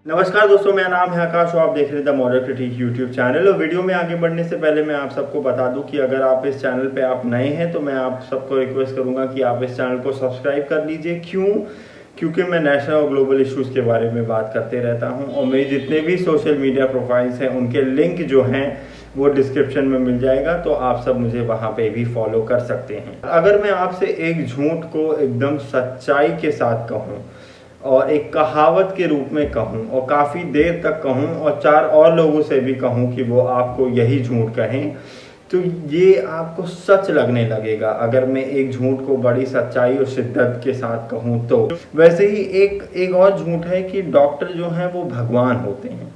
नमस्कार दोस्तों, मेरा नाम है आकाश और आप देख रहे हैं the model critic YouTube channel. और वीडियो में आगे बढ़ने से पहले मैं आप सबको बता दूं कि अगर आप इस चैनल पे आप नए हैं तो मैं आप सबको रिक्वेस्ट करूंगा कि आप इस चैनल को सब्सक्राइब कर लीजिए। क्योंकि मैं नेशनल और ग्लोबल इश्यूज़ के बारे में बात करते रहता हूं और मेरे जितने भी सोशल मीडिया प्रोफाइल्स हैं उनके लिंक जो हैं वो डिस्क्रिप्शन में मिल जाएगा, तो आप सब मुझे वहाँ पे भी फॉलो कर सकते हैं। अगर मैं आपसे एक झूठ को एकदम सच्चाई के साथ कहूँ और एक कहावत के रूप में कहूँ और काफ़ी देर तक कहूँ और 4 और लोगों से भी कहूँ कि वो आपको यही झूठ कहें, तो ये आपको सच लगने लगेगा। अगर मैं एक झूठ को बड़ी सच्चाई और शिद्दत के साथ कहूँ तो वैसे ही एक और झूठ है कि डॉक्टर जो हैं वो भगवान होते हैं।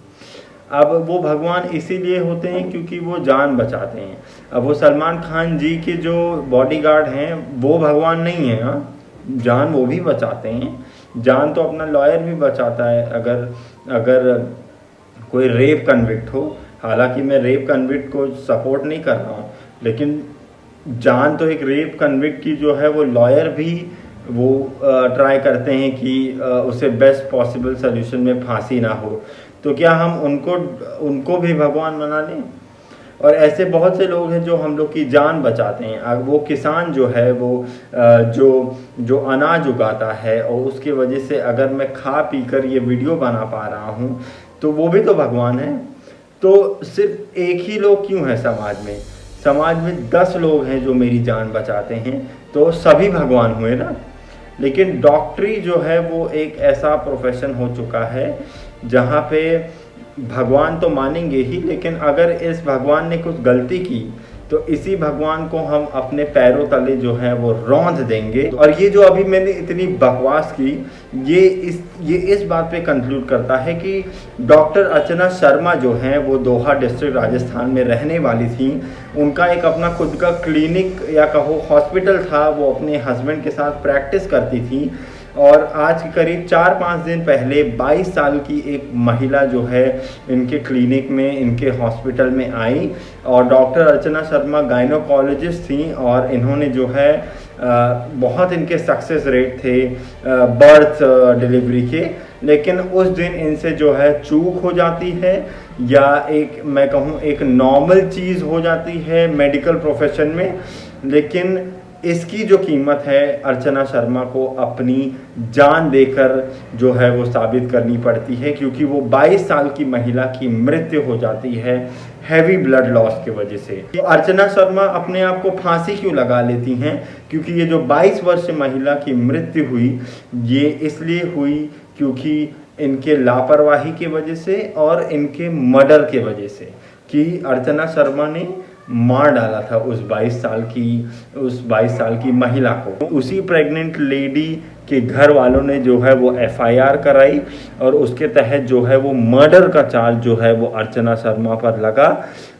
अब वो भगवान इसीलिए होते हैं क्योंकि वो जान बचाते हैं। अब वो सलमान खान जी के जो बॉडीगार्ड हैं वो भगवान नहीं है, हाँ, जान वो भी बचाते हैं। जान तो अपना लॉयर भी बचाता है अगर कोई रेप कन्विक्ट हो। हालांकि मैं रेप कन्विक्ट को सपोर्ट नहीं कर रहा हूँ, लेकिन जान तो एक रेप कन्विक्ट की जो है वो लॉयर भी वो ट्राई करते हैं कि उसे बेस्ट पॉसिबल सोल्यूशन में फांसी ना हो। तो क्या हम उनको भी भगवान बना लें? और ऐसे बहुत से लोग हैं जो हम लोग की जान बचाते हैं। अब वो किसान जो है वो जो अनाज उगाता है और उसके वजह से अगर मैं खा पी कर ये वीडियो बना पा रहा हूँ तो वो भी तो भगवान है। तो सिर्फ एक ही लोग क्यों है समाज में 10 लोग हैं जो मेरी जान बचाते हैं, तो सभी भगवान हुए ना। लेकिन डॉक्टरी जो है वो एक ऐसा प्रोफेशन हो चुका है जहाँ पे भगवान तो मानेंगे ही, लेकिन अगर इस भगवान ने कुछ गलती की तो इसी भगवान को हम अपने पैरों तले जो है वो रौंद देंगे। और ये जो अभी मैंने इतनी बकवास की ये इस बात पे कंक्लूड करता है कि डॉक्टर अर्चना शर्मा जो हैं वो दोहा डिस्ट्रिक्ट राजस्थान में रहने वाली थी। उनका एक अपना खुद का क्लिनिक या कहो हॉस्पिटल था, वो अपने हस्बैंड के साथ प्रैक्टिस करती थी। और आज करीब 4-5 दिन पहले 22 साल की एक महिला जो है इनके क्लिनिक में, इनके हॉस्पिटल में आई और डॉक्टर अर्चना शर्मा गायनोकोलॉजिस्ट थी और इन्होंने जो है बहुत इनके सक्सेस रेट थे बर्थ डिलीवरी के। लेकिन उस दिन इनसे जो है चूक हो जाती है या मैं कहूँ एक नॉर्मल चीज़ हो जाती है मेडिकल प्रोफेशन में। लेकिन इसकी जो कीमत है अर्चना शर्मा को अपनी जान देकर जो है वो साबित करनी पड़ती है, क्योंकि वो 22 साल की महिला की मृत्यु हो जाती है हैवी ब्लड लॉस की वजह से। तो अर्चना शर्मा अपने आप को फांसी क्यों लगा लेती हैं? क्योंकि ये जो 22 वर्षीय महिला की मृत्यु हुई ये इसलिए हुई क्योंकि इनके लापरवाही की वजह से और इनके मर्डर के वजह से, कि अर्चना शर्मा ने मार डाला था उस 22 साल की महिला को। उसी प्रेग्नेंट लेडी के घर वालों ने जो है वो FIR कराई और उसके तहत जो है वो मर्डर का चार्ज जो है वो अर्चना शर्मा पर लगा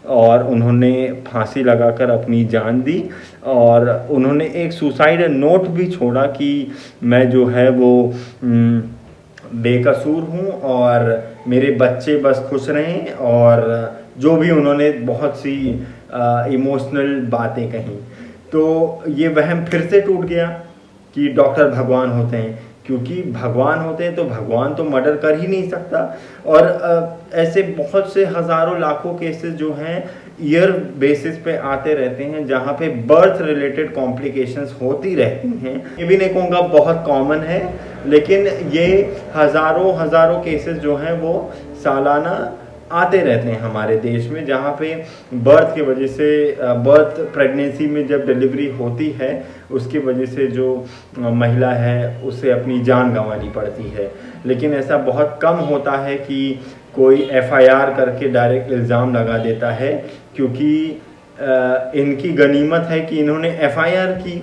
और उन्होंने फांसी लगाकर अपनी जान दी। और उन्होंने एक सुसाइड नोट भी छोड़ा कि मैं जो है वो बेकसूर हूँ और मेरे बच्चे बस खुश रहें, और जो भी उन्होंने बहुत सी इमोशनल बातें कहीं। तो ये वहम फिर से टूट गया कि डॉक्टर भगवान होते हैं, क्योंकि भगवान होते हैं तो भगवान तो मर्डर कर ही नहीं सकता। और ऐसे बहुत से हज़ारों लाखों केसेस जो हैं ईयर बेसिस पे आते रहते हैं जहाँ पे बर्थ रिलेटेड कॉम्प्लिकेशंस होती रहती हैं। ये भी नहीं कहूँगा बहुत कॉमन है, लेकिन ये हज़ारों केसेस जो हैं वो सालाना आते रहते हैं हमारे देश में, जहाँ पे बर्थ की वजह से प्रेगनेंसी में जब डिलीवरी होती है उसकी वजह से जो महिला है उसे अपनी जान गंवानी पड़ती है। लेकिन ऐसा बहुत कम होता है कि कोई FIR करके डायरेक्ट इल्ज़ाम लगा देता है, क्योंकि इनकी गनीमत है कि इन्होंने FIR की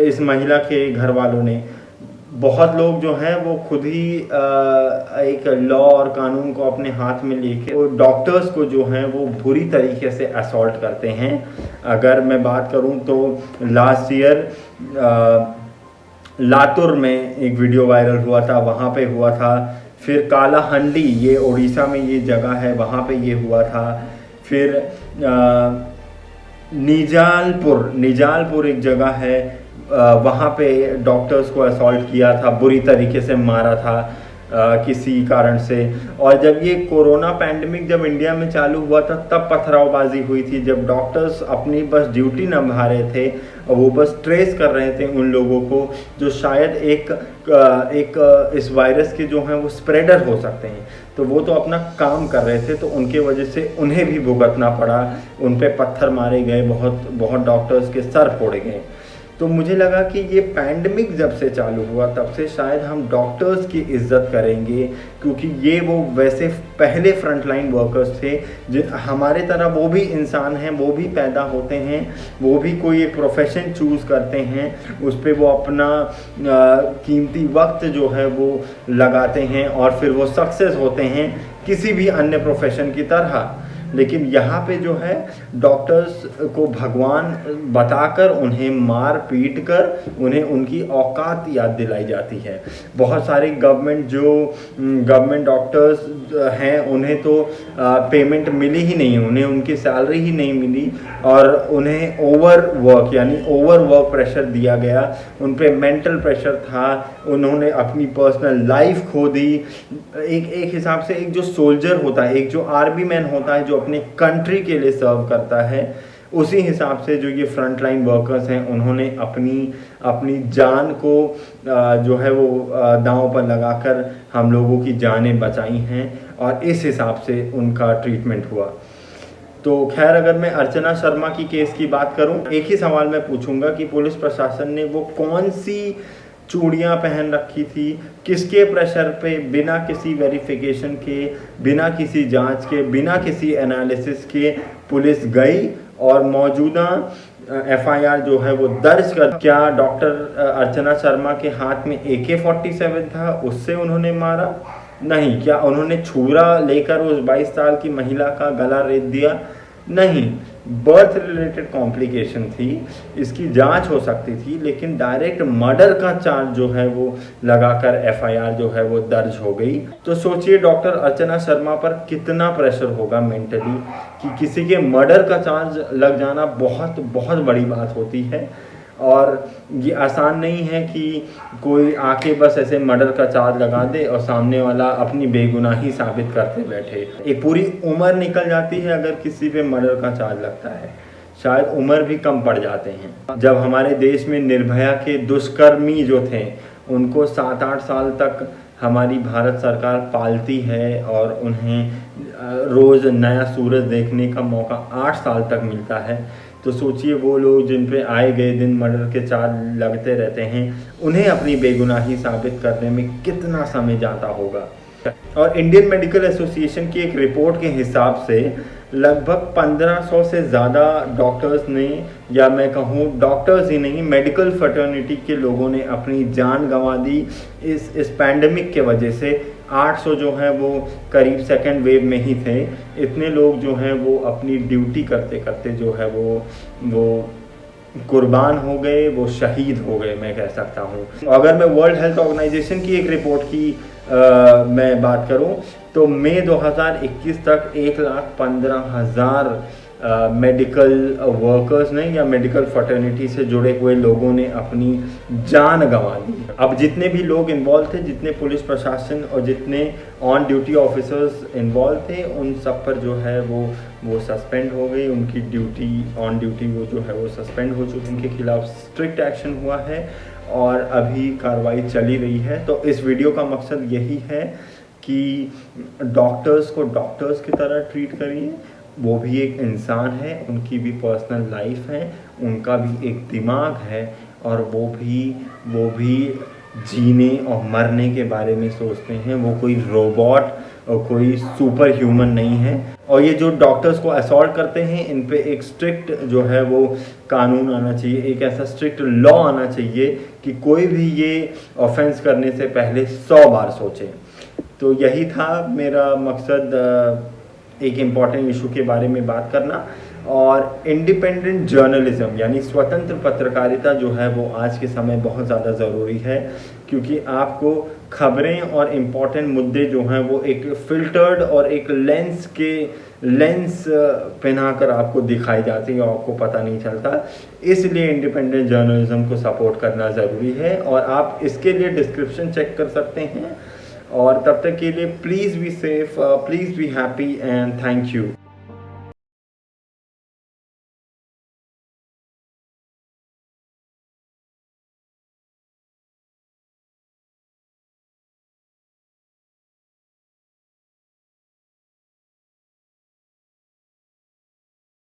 इस महिला के घर वालों ने। बहुत लोग जो हैं वो खुद ही एक लॉ और कानून को अपने हाथ में लेके वो डॉक्टर्स को जो हैं वो बुरी तरीके से असॉल्ट करते हैं। अगर मैं बात करूं तो लास्ट ईयर लातुर में एक वीडियो वायरल हुआ था, वहाँ पे हुआ था। फिर कालाहंडी, ये उड़ीसा में ये जगह है, वहाँ पे ये हुआ था। फिर निजालपुर एक जगह है वहाँ पे डॉक्टर्स को असॉल्ट किया था, बुरी तरीके से मारा था किसी कारण से। और जब ये कोरोना पैंडमिक जब इंडिया में चालू हुआ था तब पथरावबाजी हुई थी, जब डॉक्टर्स अपनी बस ड्यूटी निभा रहे थे और वो बस ट्रेस कर रहे थे उन लोगों को जो शायद एक इस वायरस के जो हैं वो स्प्रेडर हो सकते हैं, तो वो तो अपना काम कर रहे थे, तो उनके वजह से उन्हें भी भुगतना पड़ा, उन पे पत्थर मारे गए, बहुत डॉक्टर्स के सर फोड़े गए। तो मुझे लगा कि ये पैंडमिक जब से चालू हुआ तब से शायद हम डॉक्टर्स की इज्जत करेंगे, क्योंकि ये वो वैसे पहले फ्रंटलाइन वर्कर्स थे जिन हमारे तरह वो भी इंसान हैं, वो भी पैदा होते हैं, वो भी कोई एक प्रोफेशन चूज़ करते हैं, उस पर वो अपना कीमती वक्त जो है वो लगाते हैं और फिर वो सक्सेस होते हैं किसी भी अन्य प्रोफेशन की तरह। लेकिन यहाँ पे जो है डॉक्टर्स को भगवान बताकर उन्हें मार पीट कर उन्हें उनकी औकात याद दिलाई जाती है। बहुत सारे गवर्नमेंट डॉक्टर्स हैं, उन्हें तो पेमेंट मिली ही नहीं, उन्हें उनकी सैलरी ही नहीं मिली और उन्हें ओवर वर्क प्रेशर दिया गया, उन पे मेंटल प्रेशर था, उन्होंने अपनी पर्सनल लाइफ खो दी। एक हिसाब से एक जो सोल्जर होता है, एक जो आर्मी मैन होता है जो अपने कंट्री के लिए सर्व करता है, उसी हिसाब से जो ये फ्रंट लाइन वर्कर्स हैं उन्होंने अपनी जान को जो है वो दांव पर लगाकर हम लोगों की जानें बचाई हैं और इस हिसाब से उनका ट्रीटमेंट हुआ। तो खैर, अगर मैं अर्चना शर्मा की केस की बात करूं, एक ही सवाल मैं पूछूंगा कि पुलिस प्रशासन ने वो कौन सी चूड़ियाँ पहन रखी थी, किसके प्रेशर पे, बिना किसी वेरिफिकेशन के, बिना किसी जांच के, बिना किसी एनालिसिस के पुलिस गई और मौजूदा एफआईआर जो है वो दर्ज कर। क्या डॉक्टर अर्चना शर्मा के हाथ में AK-47 था, उससे उन्होंने मारा? नहीं। क्या उन्होंने छुरा लेकर उस 22 साल की महिला का गला रेत दिया? नहीं। बर्थ रिलेटेड कॉम्प्लिकेशन थी, इसकी जांच हो सकती थी, लेकिन डायरेक्ट मर्डर का चार्ज जो है वो लगाकर एफआईआर जो है वो दर्ज हो गई। तो सोचिए डॉक्टर अर्चना शर्मा पर कितना प्रेशर होगा मेंटली कि किसी के मर्डर का चार्ज लग जाना बहुत बहुत बड़ी बात होती है और ये आसान नहीं है कि कोई आके बस ऐसे मर्डर का चार्ज लगा दे और सामने वाला अपनी बेगुनाही साबित करते बैठे। एक पूरी उम्र निकल जाती है अगर किसी पे मर्डर का चार्ज लगता है, शायद उम्र भी कम पड़ जाते हैं। जब हमारे देश में निर्भया के दुष्कर्मी जो थे उनको 7-8 साल तक हमारी भारत सरकार पालती है और उन्हें रोज़ नया सूरज देखने का मौका 8 साल तक मिलता है, तो सोचिए वो लोग जिन पे आए गए दिन मर्डर के चार्ज लगते रहते हैं, उन्हें अपनी बेगुनाही साबित करने में कितना समय जाता होगा। और इंडियन मेडिकल एसोसिएशन की एक रिपोर्ट के हिसाब से लगभग 1500 से ज़्यादा डॉक्टर्स ने, या मैं कहूँ डॉक्टर्स ही नहीं, मेडिकल फ्रेटर्निटी के लोगों ने अपनी जान गंवा दी इस पैंडमिक के वजह से। 800 जो हैं वो करीब सेकेंड वेव में ही थे। इतने लोग जो हैं वो अपनी ड्यूटी करते करते जो है वो कुर्बान हो गए, वो शहीद हो गए, मैं कह सकता हूँ। अगर मैं वर्ल्ड हेल्थ ऑर्गेनाइजेशन की एक रिपोर्ट की मैं बात करूँ तो मई 2021 तक 1,15,000 मेडिकल वर्कर्स ने या मेडिकल फ्रेटर्निटी से जुड़े हुए लोगों ने अपनी जान गंवा दी। अब जितने भी लोग इन्वॉल्व थे, जितने पुलिस प्रशासन और जितने ऑन ड्यूटी ऑफिसर्स इन्वॉल्व थे, उन सब पर जो है वो सस्पेंड हो गई, उनकी ड्यूटी ऑन ड्यूटी वो जो है वो सस्पेंड हो चुकी, उनके खिलाफ स्ट्रिक्ट एक्शन हुआ है और अभी कार्रवाई चली रही है। तो इस वीडियो का मकसद यही है कि डॉक्टर्स को डॉक्टर्स की तरह ट्रीट करिए, वो भी एक इंसान है, उनकी भी पर्सनल लाइफ है, उनका भी एक दिमाग है और वो भी जीने और मरने के बारे में सोचते हैं। वो कोई रोबोट और कोई सुपर ह्यूमन नहीं है। और ये जो डॉक्टर्स को असॉल्ट करते हैं, इन पे एक स्ट्रिक्ट जो है वो कानून आना चाहिए, एक ऐसा स्ट्रिक्ट लॉ आना चाहिए कि कोई भी ये ऑफेंस करने से पहले 100 बार सोचे। तो यही था मेरा मकसद, एक इम्पॉर्टेंट इशू के बारे में बात करना। और इंडिपेंडेंट जर्नलिज्म यानी स्वतंत्र पत्रकारिता जो है वो आज के समय बहुत ज़्यादा ज़रूरी है, क्योंकि आपको खबरें और इम्पॉर्टेंट मुद्दे जो हैं वो एक फ़िल्टर्ड और एक लेंस पहनाकर आपको दिखाई जाती है और आपको पता नहीं चलता। इसलिए इंडिपेंडेंट जर्नलिज्म को सपोर्ट करना ज़रूरी है और आप इसके लिए डिस्क्रिप्शन चेक कर सकते हैं। और तब तक के लिए please be safe, please be happy and thank you.